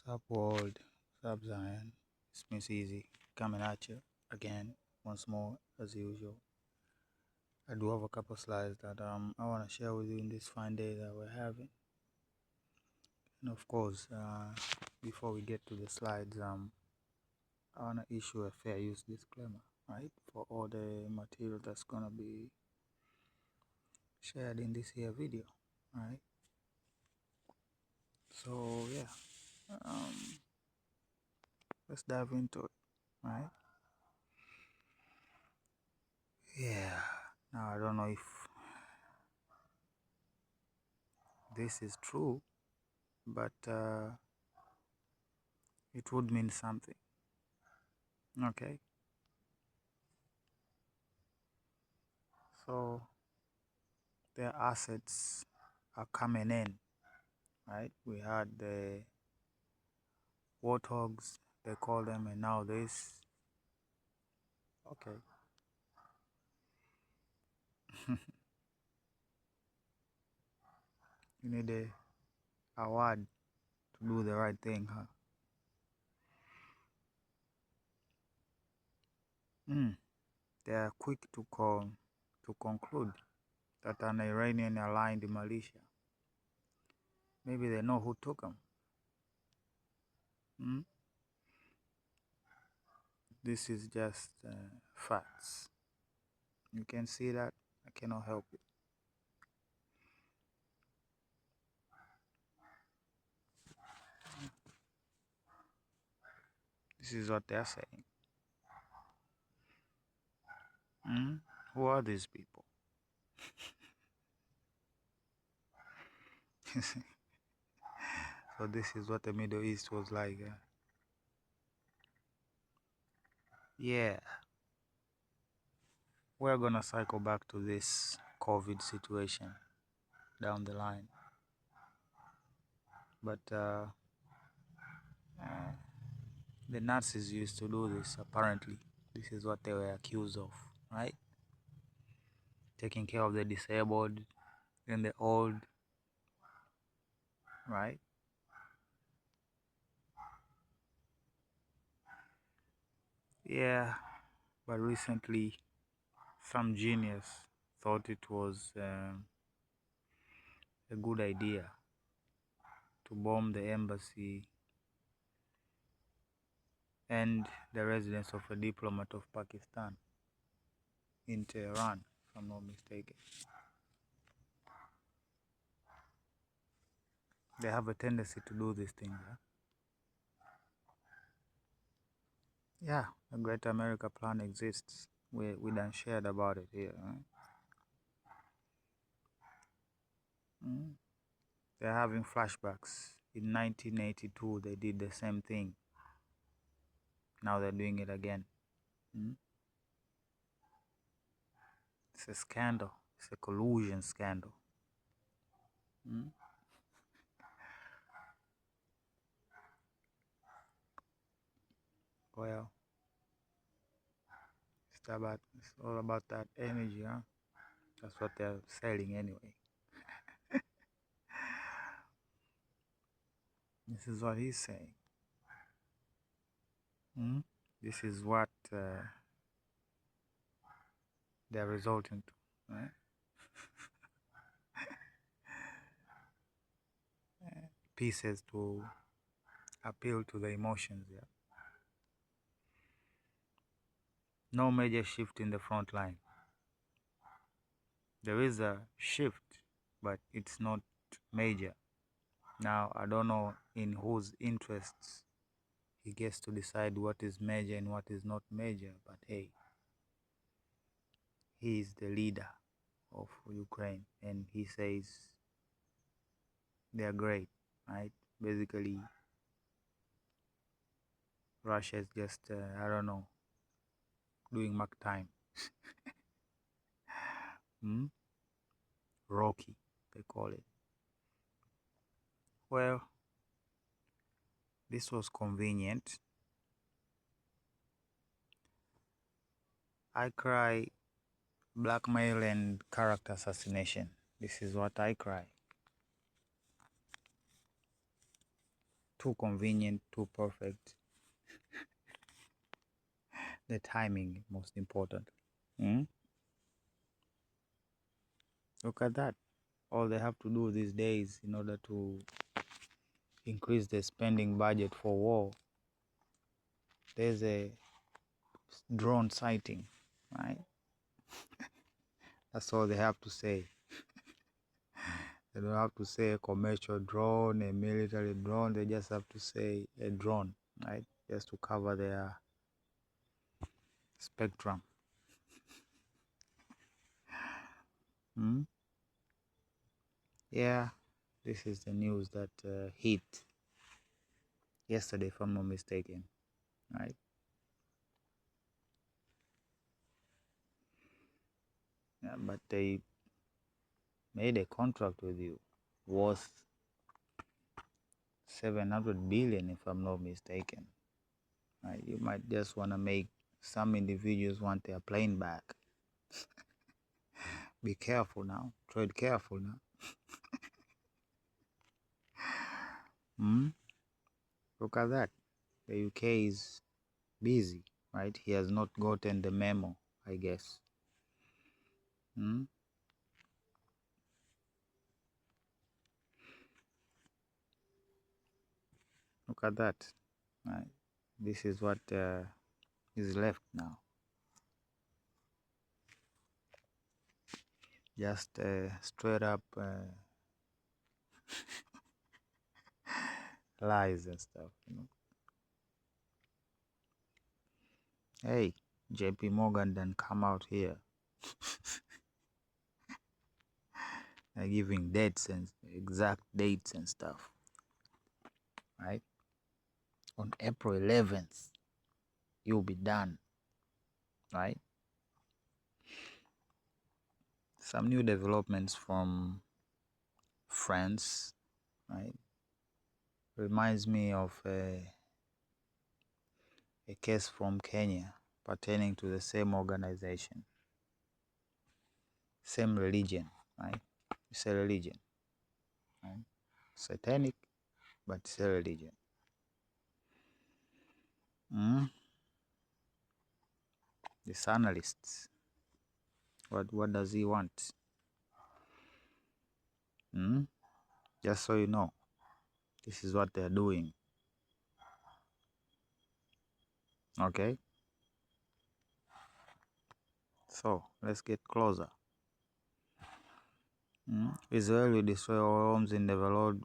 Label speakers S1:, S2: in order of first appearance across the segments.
S1: Sup world, sup Zion, it's Miss Easy coming at you again once more as usual. I do have a couple slides that I want to share with you in this fine day that we're having. And of course, before we get to the slides, I want to issue a fair use disclaimer, right, for all the material that's gonna be shared in this here video, right? So yeah, let's dive into it, right? Yeah. Now I don't know if this is true, but it would mean something. Okay, so their assets are coming in, right? We had the warthogs, they call them, and now this. Okay. You need a award to do the right thing, huh? They are quick to conclude that an Iranian aligned militia. Maybe they know who took them. This is just facts. You can see that. I cannot help it. This is what they're saying. Who are these people? So this is what the Middle East was like. Yeah, we're gonna cycle back to this COVID situation down the line. But the Nazis used to do this, apparently. This is what they were accused of, right? Taking care of the disabled and the old, right? Yeah, but recently some genius thought it was a good idea to bomb the embassy and the residence of a diplomat of Pakistan in Tehran, if I'm not mistaken. They have a tendency to do these things. Huh? Yeah, the Great America Plan exists. We done shared about it here. Right? They're having flashbacks. In 1982, they did the same thing. Now they're doing it again. It's a scandal. It's a collusion scandal. Well, it's all about that energy, huh? That's what they're selling anyway. This is what he's saying. This is what they're resulting to, right? Pieces to appeal to the emotions. Yeah. No major shift in the front line. There is a shift, but it's not major. Now, I don't know in whose interests he gets to decide what is major and what is not major, but hey, he is the leader of Ukraine and he says they're great, right? Basically, Russia is just, I don't know, doing mark time. Rocky, they call it. Well, this was convenient. I cry blackmail and character assassination. This is what I cry. Too convenient, too perfect. The timing, most important. Look at that. All they have to do these days in order to increase the spending budget for war, there's a drone sighting, right? That's all they have to say. They don't have to say a commercial drone, a military drone. They just have to say a drone, right? Just to cover their spectrum. Yeah, this is the news that hit yesterday, if I'm not mistaken, right? Yeah, but they made a contract with you worth 700 billion, if I'm not mistaken. Right? You might just want to make some individuals want their plane back. Be careful now. Tread careful now. Look at that. The UK is busy, right? He has not gotten the memo, I guess. Look at that. Right? This is what is left now. Just straight up lies and stuff. Hey, JP Morgan then come out here. They're giving dates and exact dates and stuff. Right? On April 11th, you'll be done. Right? Some new developments from France, right? Reminds me of a case from Kenya pertaining to the same organization, same religion, right? It's a religion, right? Satanic, but it's a religion. This analyst, what does he want? Just so you know, this is what they're doing. Okay? So, let's get closer. Israel will destroy all homes in developed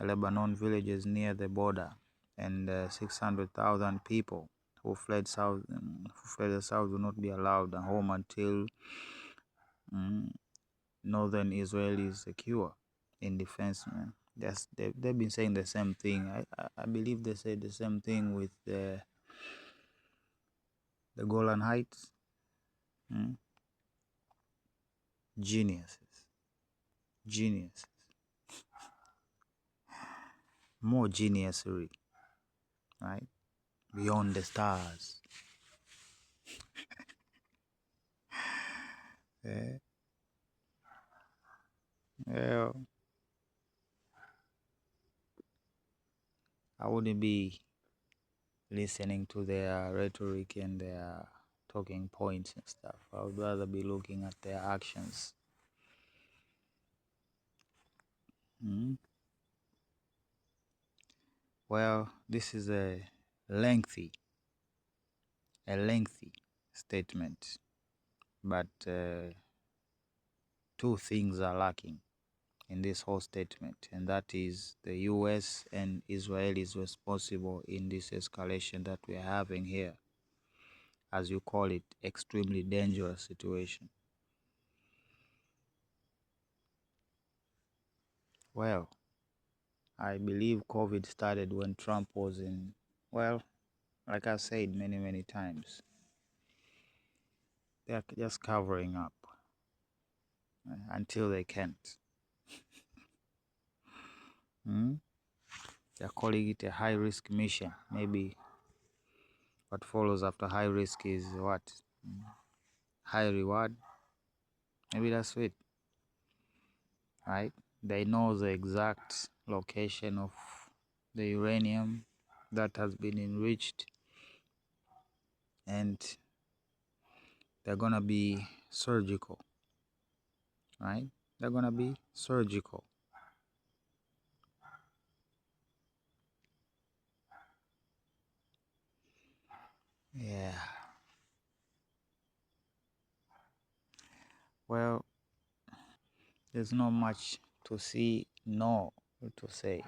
S1: Lebanon villages near the border, and 600,000 people who fled the south will not be allowed a home until northern Israel is secure in defense. They've been saying the same thing. I believe they said the same thing with the Golan Heights. Geniuses. More geniusery, right? Beyond the stars. Well, I wouldn't be listening to their rhetoric and their talking points and stuff. I would rather be looking at their actions. Well, this is a lengthy statement, but two things are lacking in this whole statement, and that is the US and Israel is responsible in this escalation that we are having here, as you call it, extremely dangerous situation. Well, I believe COVID started when Trump was in, well, like I said many times, they're just covering up until they can't. They're calling it a high-risk mission. Maybe what follows after high risk is what? High reward? Maybe that's it. Right? They know the exact location of the uranium that has been enriched, and they're gonna be surgical, right? They're gonna be surgical. Yeah. Well, there's not much to see nor to say,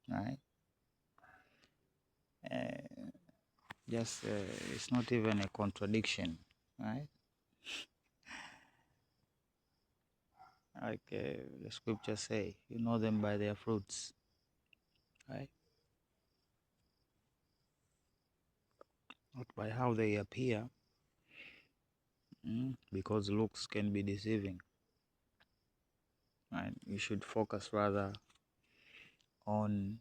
S1: right? Uh, just it's not even a contradiction, right? Like the scriptures say, you know them by their fruits, right? Not by how they appear, because looks can be deceiving, right? You should focus rather on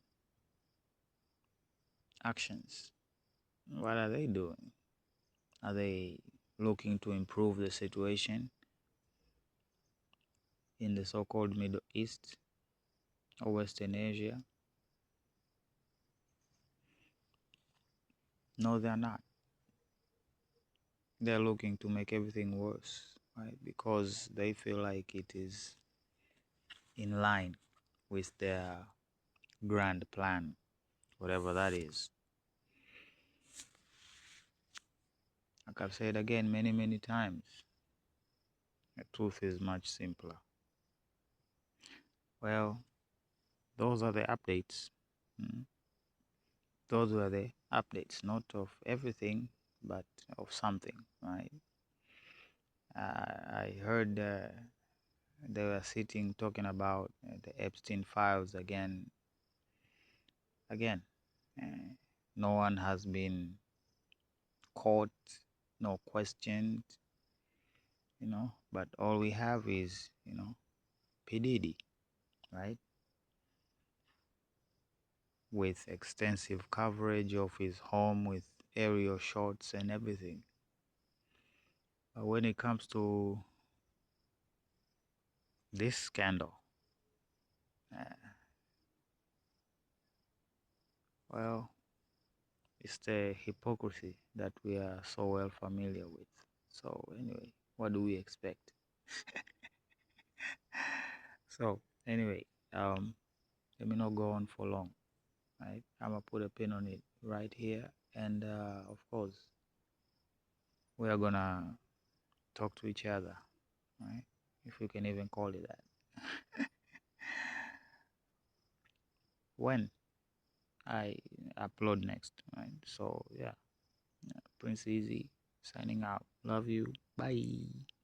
S1: actions. What are they doing? Are they looking to improve the situation in the so-called Middle East or Western Asia? No, they're not. They're looking to make everything worse, right? Because they feel like it is in line with their grand plan, whatever that is. Like I've said again many, many times, the truth is much simpler. Well, those are the updates. Those were the updates, not of everything, but of something, right? I heard they were sitting talking about the Epstein files again. Again, uh, no one has been caught, no questioned, but all we have is, P. Diddy, right? With extensive coverage of his home with aerial shots and everything. But when it comes to this scandal, uh, well, it's the hypocrisy that we are so well familiar with. So anyway, what do we expect? So anyway, let me not go on for long, right? I'm gonna put a pin on it right here, and of course, we are gonna talk to each other, right? If we can even call it that. When I upload next, right? So yeah, Prince Easy signing out. Love you. Bye.